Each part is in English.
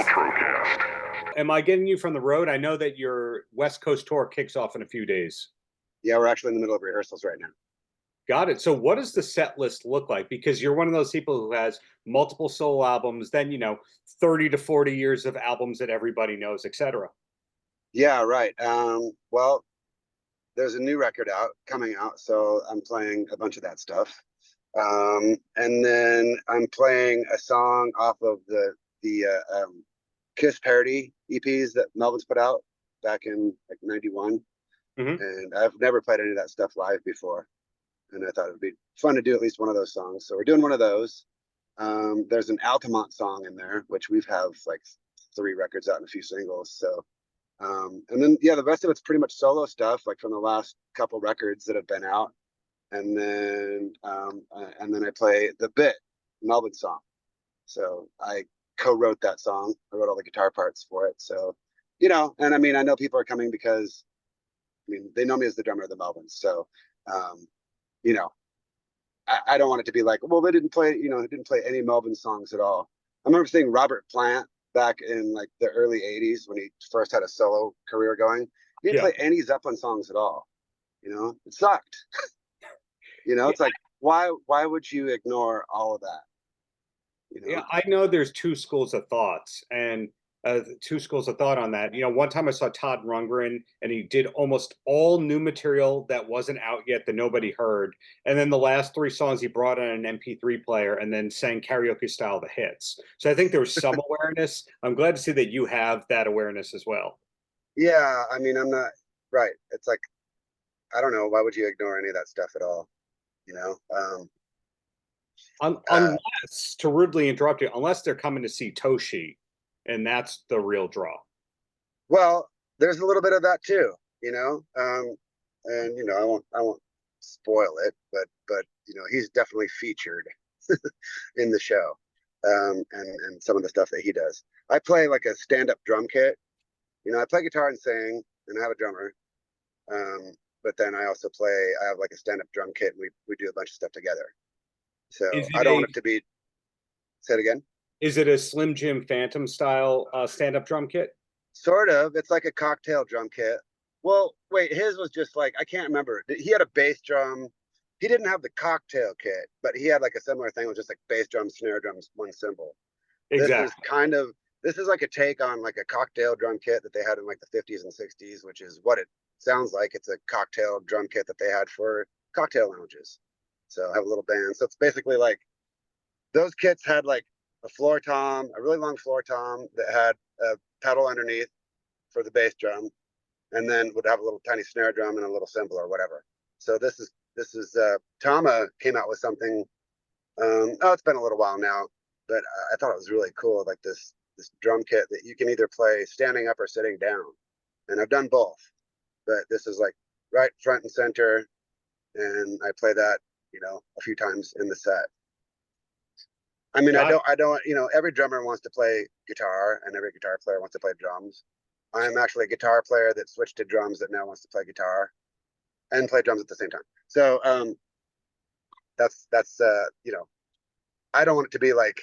Paltrocast. Am I getting you from the road? I know that your West Coast tour kicks off in a few days. Yeah, we're actually in the middle of rehearsals right now. Got it. So what does the set list look like? Because you're one of those people who has multiple solo albums, then, 30 to 40 years of albums that everybody knows, etc. Yeah, right. Well, there's a new record coming out, so I'm playing a bunch of that stuff. And then I'm playing a song off of the Kiss parody EPs that Melvin's put out back in like '91. Mm-hmm. And I've never played any of that stuff live before. And I thought it would be fun to do at least one of those songs. So we're doing one of those. There's an Altamont song in there, which we've have like 3 records out and a few singles. So, and then, yeah, the rest of it's pretty much solo stuff, like from the last couple records that have been out. And then I play the bit, Melvin song. So I co-wrote that song. I wrote all the guitar parts for it. So, and I mean, I know people are coming because, they know me as the drummer of the Melvins. So, I don't want it to be like, well, they didn't play any Melvin songs at all. I remember seeing Robert Plant back in like the early '80s when he first had a solo career going. He didn't play any Zeppelin songs at all. It sucked. It's like, why would you ignore all of that? Yeah, I know there's two schools of thoughts on that. One time I saw Todd Rundgren and he did almost all new material that wasn't out yet that nobody heard. And then the last 3 songs he brought on an MP3 player and then sang karaoke style the hits. So I think there was some awareness. I'm glad to see that you have that awareness as well. Yeah, I'm not right. It's like, I don't know. Why would you ignore any of that stuff at all? Unless, to rudely interrupt you, unless they're coming to see Toshi, and that's the real draw. Well, there's a little bit of that too, and I won't spoil it, but he's definitely featured in the show, and some of the stuff that he does. I play like a stand-up drum kit. I play guitar and sing, and I have a drummer. But then I have like a stand-up drum kit, and we do a bunch of stuff together. So I don't want it to be. Say it again. Is it a Slim Jim Phantom style stand-up drum kit? Sort of. It's like a cocktail drum kit. Well, wait, his was just like, I can't remember. He had a bass drum. He didn't have the cocktail kit, but he had like a similar thing with just like bass drum, snare drums, one cymbal. Exactly. This is like a take on like a cocktail drum kit that they had in like the 50s and 60s, which is what it sounds like. It's a cocktail drum kit that they had for cocktail lounges. So I have a little band. So it's basically like those kits had like a floor tom, a really long floor tom that had a pedal underneath for the bass drum, and then would have a little tiny snare drum and a little cymbal or whatever. So this is Tama came out with something. It's been a little while now, but I thought it was really cool, like this drum kit that you can either play standing up or sitting down, and I've done both. But this is like right front and center, and I play that a few times in the set. I don't, every drummer wants to play guitar and every guitar player wants to play drums. I'm actually a guitar player that switched to drums that now wants to play guitar and play drums at the same time. So that's I don't want it to be like,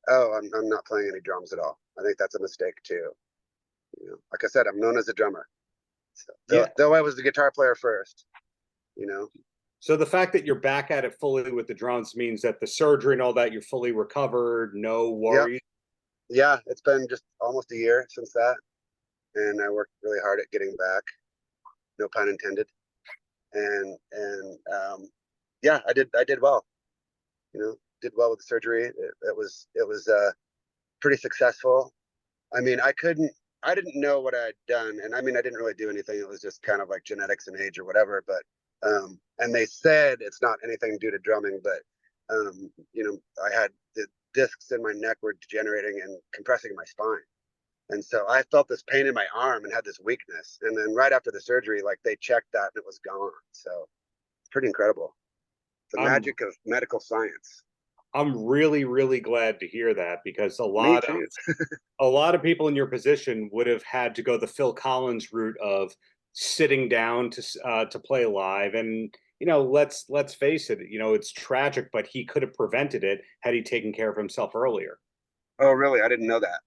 oh, I'm not playing any drums at all. I think that's a mistake too. Like I said, I'm known as a drummer. So, though I was the guitar player first, So the fact that you're back at it fully with the drums means that the surgery and all that, you're fully recovered, no worries. Yeah, it's been just almost a year since that, and I worked really hard at getting back. No pun intended. And yeah, I did well. Did well with the surgery. It was pretty successful. I didn't know what I had done, and I didn't really do anything. It was just kind of like genetics and age or whatever. But and they said it's not anything due to drumming, but I had the discs in my neck were degenerating and compressing my spine, and so I felt this pain in my arm and had this weakness. And then right after the surgery, like they checked that and it was gone. So it's pretty incredible. The magic of medical science. I'm really, really glad to hear that, because a lot of people in your position would have had to go the Phil Collins route of sitting down to play live. And let's face it, it's tragic, but he could have prevented it had he taken care of himself earlier. Oh, really? I didn't know that.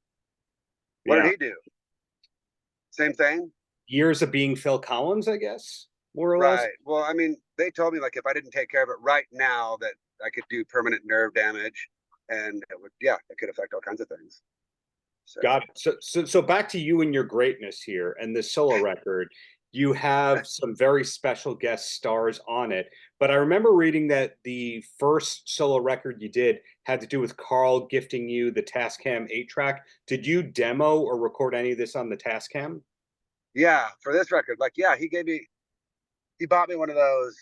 What Yeah. did he do? Same thing? Years of being Phil Collins, I guess, more or less. Right. Well, I mean, they told me like if I didn't take care of it right now, that I could do permanent nerve damage, and it would, yeah, it could affect all kinds of things. So Got it. So back to you and your greatness here and this solo record. You have some very special guest stars on it. But I remember reading that the first solo record you did had to do with Carl gifting you the Tascam 8-track. Did you demo or record any of this on the Tascam? yeah, for this record, like yeah, he bought me one of those.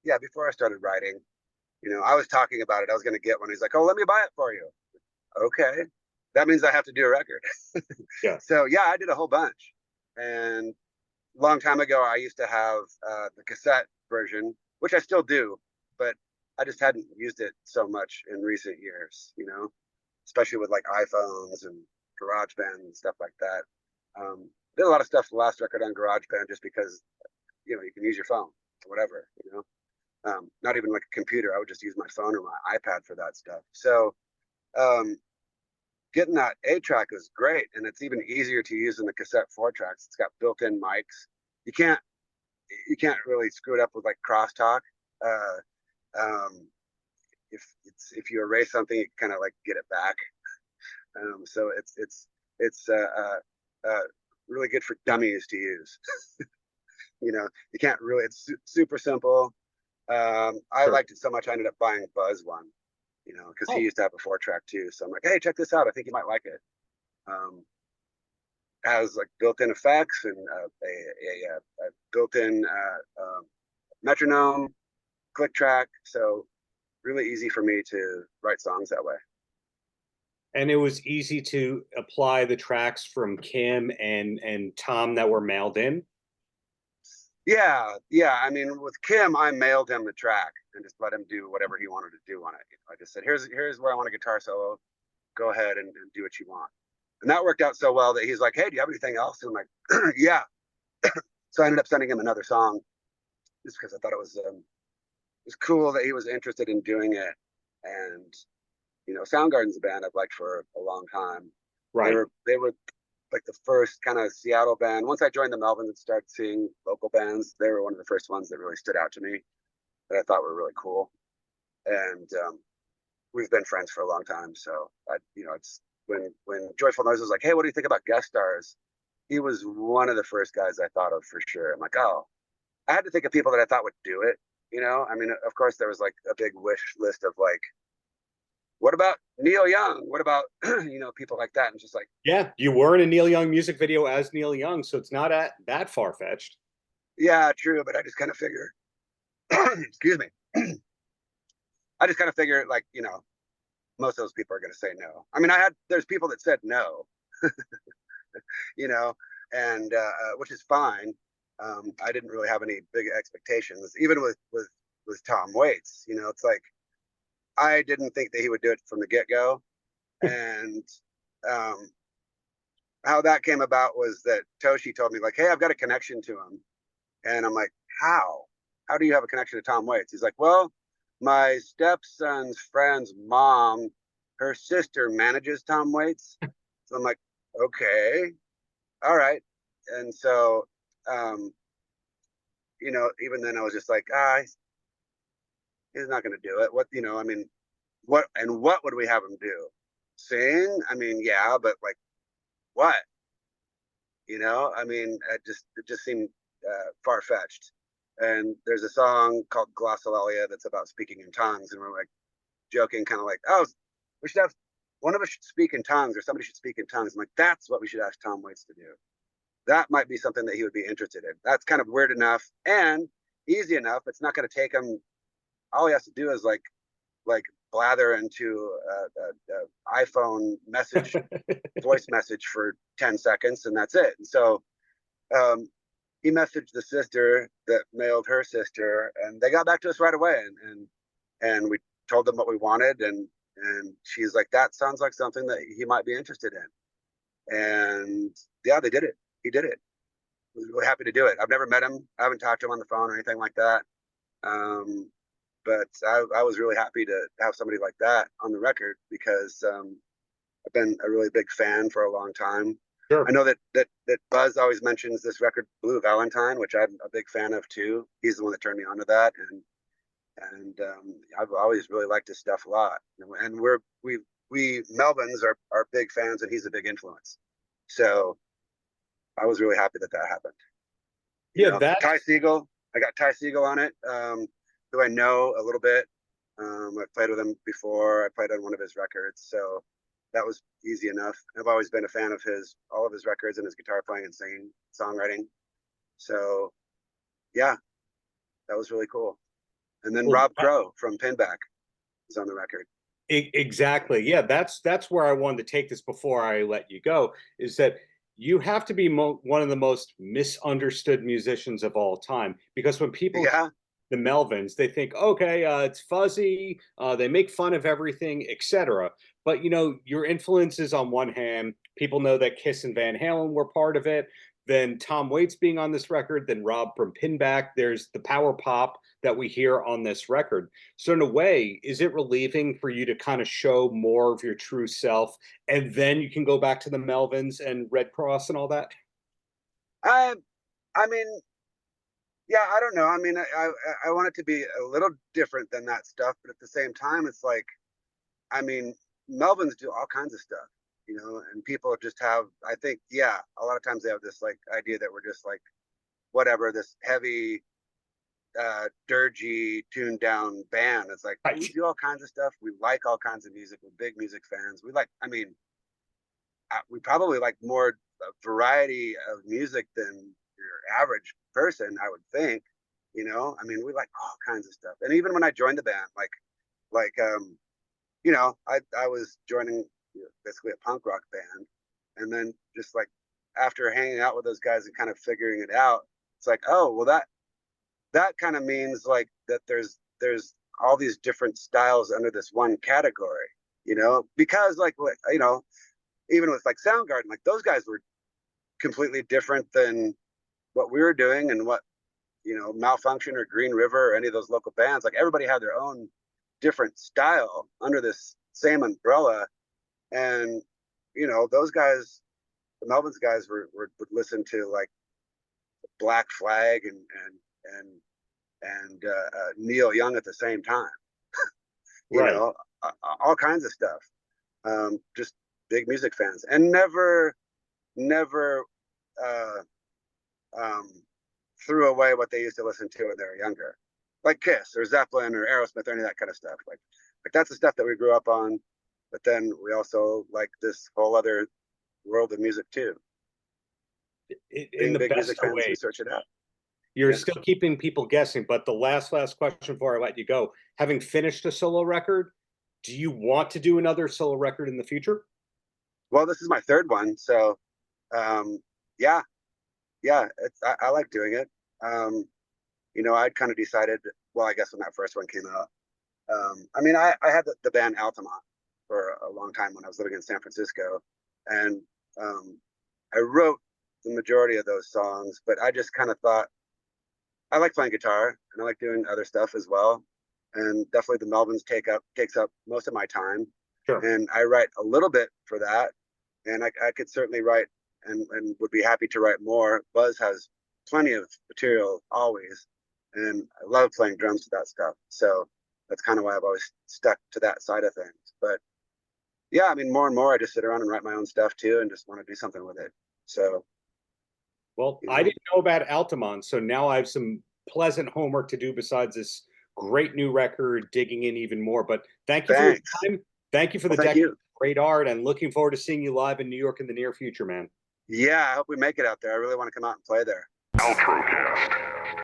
Yeah, before I started writing, I was talking about it. I was going to get one. He's like, "Oh, let me buy it for you." Okay, that means I have to do a record. Yeah. So yeah, I did a whole bunch, and a long time ago, I used to have the cassette version, which I still do, but I just hadn't used it so much in recent years, especially with like iPhones and GarageBand and stuff like that. Did a lot of stuff the last record on GarageBand just because, you can use your phone or whatever. Not even like a computer. I would just use my phone or my iPad for that stuff. So um, getting that 8-track is great, and it's even easier to use than the cassette 4-tracks. It's got built-in mics. You can't really screw it up with like crosstalk. Um, if you erase something, you kind of like get it back. So it's really good for dummies to use. You can't really. It's super simple. I Sure. liked it so much I ended up buying Buzz one. Because he Oh, used to have a 4-track too. So I'm like, hey, check this out. I think you might like it. Has like built-in effects and a built-in metronome, click track. So really easy for me to write songs that way. and it was easy to apply the tracks from Kim and Tom that were mailed in. Yeah, yeah. I mean, with Kim, I mailed him the track and just let him do whatever he wanted to do on it. I just said, here's where I want a guitar solo. Go ahead and do what you want. And that worked out so well that he's like, hey, do you have anything else? And I'm like, yeah. So I ended up sending him another song just because I thought it was cool that he was interested in doing it. And Soundgarden's a band I've liked for a long time. Right. They were like the first kind of Seattle band. Once I joined the Melvins and started seeing local bands, they were one of the first ones that really stood out to me that I thought were really cool. And we've been friends for a long time. So it's when Joyful Noise was like, hey, what do you think about guest stars? He was one of the first guys I thought of for sure. I'm like, oh, I had to think of people that I thought would do it. I mean, of course, there was like a big wish list of like, what about Neil Young? What about people like that? And just like, Yeah, you were in a Neil Young music video as Neil Young, so it's not that far fetched. yeah, true. But I just kind of figure, excuse me, I just kind of figure like most of those people are going to say no. I mean, there's people that said no, you know, and which is fine. I didn't really have any big expectations, even with Tom Waits. It's like I didn't think that he would do it from the get-go, and how that came about was that Toshi told me like, "Hey, I've got a connection to him," and I'm like, "How? How do you have a connection to Tom Waits?" He's like, "Well, my stepson's friend's mom, her sister manages Tom Waits." So I'm like, "Okay, all right," and so um, even then I was just like, he's not going to do it. I mean, what would we have him do? Sing? I mean, yeah, but like what? I mean, it just seemed far fetched. And there's a song called Glossolalia that's about speaking in tongues, and we're like joking, kind of like, oh, we should have one of us should speak in tongues, or somebody should speak in tongues. I'm like, that's what we should ask Tom Waits to do. That might be something that he would be interested in. That's kind of weird enough and easy enough. It's not going to take him. All he has to do is like blather into iPhone message, voice message for 10 seconds, and that's it. And so um, he messaged the sister that mailed her sister, and they got back to us right away. And we told them what we wanted, and she's like, that sounds like something that he might be interested in. And yeah, they did it. He did it. I was really happy to do it. I've never met him. I haven't talked to him on the phone or anything like that. But I was really happy to have somebody like that on the record because I've been a really big fan for a long time. Sure. I know that Buzz always mentions this record Blue Valentine, which I'm a big fan of too. He's the one that turned me onto that, and I've always really liked his stuff a lot. And we Melvins are big fans, and he's a big influence. So I was really happy that happened. Yeah, that Ty Segall. I got Ty Segall on it, who I know a little bit. I've played with him before. I played on one of his records, so that was easy enough. I've always been a fan of all of his records and his guitar playing and singing, songwriting. So, yeah, that was really cool. And then Rob Crow from Pinback is on the record. Exactly. Yeah, that's where I wanted to take this before I let you go, is that you have to be one of the most misunderstood musicians of all time, because when people the Melvins, they think, okay, it's fuzzy, they make fun of everything, etc. But your influences on one hand, people know that Kiss and Van Halen were part of it. Then Tom Waits being on this record, then Rob from Pinback. There's the power pop that we hear on this record. So in a way, is it relieving for you to kind of show more of your true self, and then you can go back to the Melvins and Red Cross and all that? I mean, yeah, I don't know. I mean, I want it to be a little different than that stuff, but at the same time, it's like, I mean, Melvins do all kinds of stuff, and people just have, I think, yeah, a lot of times they have this like idea that we're just like, whatever, this heavy, dirgy, tuned down band. It's like, we do all kinds of stuff. We like all kinds of music. We're big music fans. We probably like more variety of music than your average person, I would think. We like all kinds of stuff. And even when I joined the band, I was joining basically a punk rock band, and then just like after hanging out with those guys and kind of figuring it out, it's like, oh well, that kind of means like that there's all these different styles under this one category, because even with like Soundgarden, like those guys were completely different than what we were doing, and what Malfunction or Green River or any of those local bands. Like everybody had their own different style under this same umbrella. And those guys, the Melvins guys, would listen to like Black Flag and Neil Young at the same time. Right. All kinds of stuff. Just big music fans, and never threw away what they used to listen to when they were younger, like Kiss or Zeppelin or Aerosmith or any of that kind of stuff. Like that's the stuff that we grew up on, but then we also like this whole other world of music too. In the big best music fans, way. we search it out. You're still keeping people guessing, but the last question before I let you go, having finished a solo record, do you want to do another solo record in the future? Well, this is my third one, so yeah, I like doing it. I'd kind of decided, well, I guess when that first one came out, I had the band Altamont for a long time when I was living in San Francisco, and I wrote the majority of those songs, but I just kind of thought, I like playing guitar and I like doing other stuff as well, and definitely the Melvins takes up most of my time. Sure. And I write a little bit for that, and I could certainly write and would be happy to write more. Buzz has plenty of material always, and I love playing drums to that stuff. So that's kind of why I've always stuck to that side of things. But yeah, more and more I just sit around and write my own stuff too, and just want to do something with it. So, well, I didn't know about Altamont, so now I have some pleasant homework to do besides this great new record, digging in even more. But thank you for your time. Thank you for the decade of great art, and looking forward to seeing you live in New York in the near future, man. Yeah, I hope we make it out there. I really want to come out and play there. Paltrocast.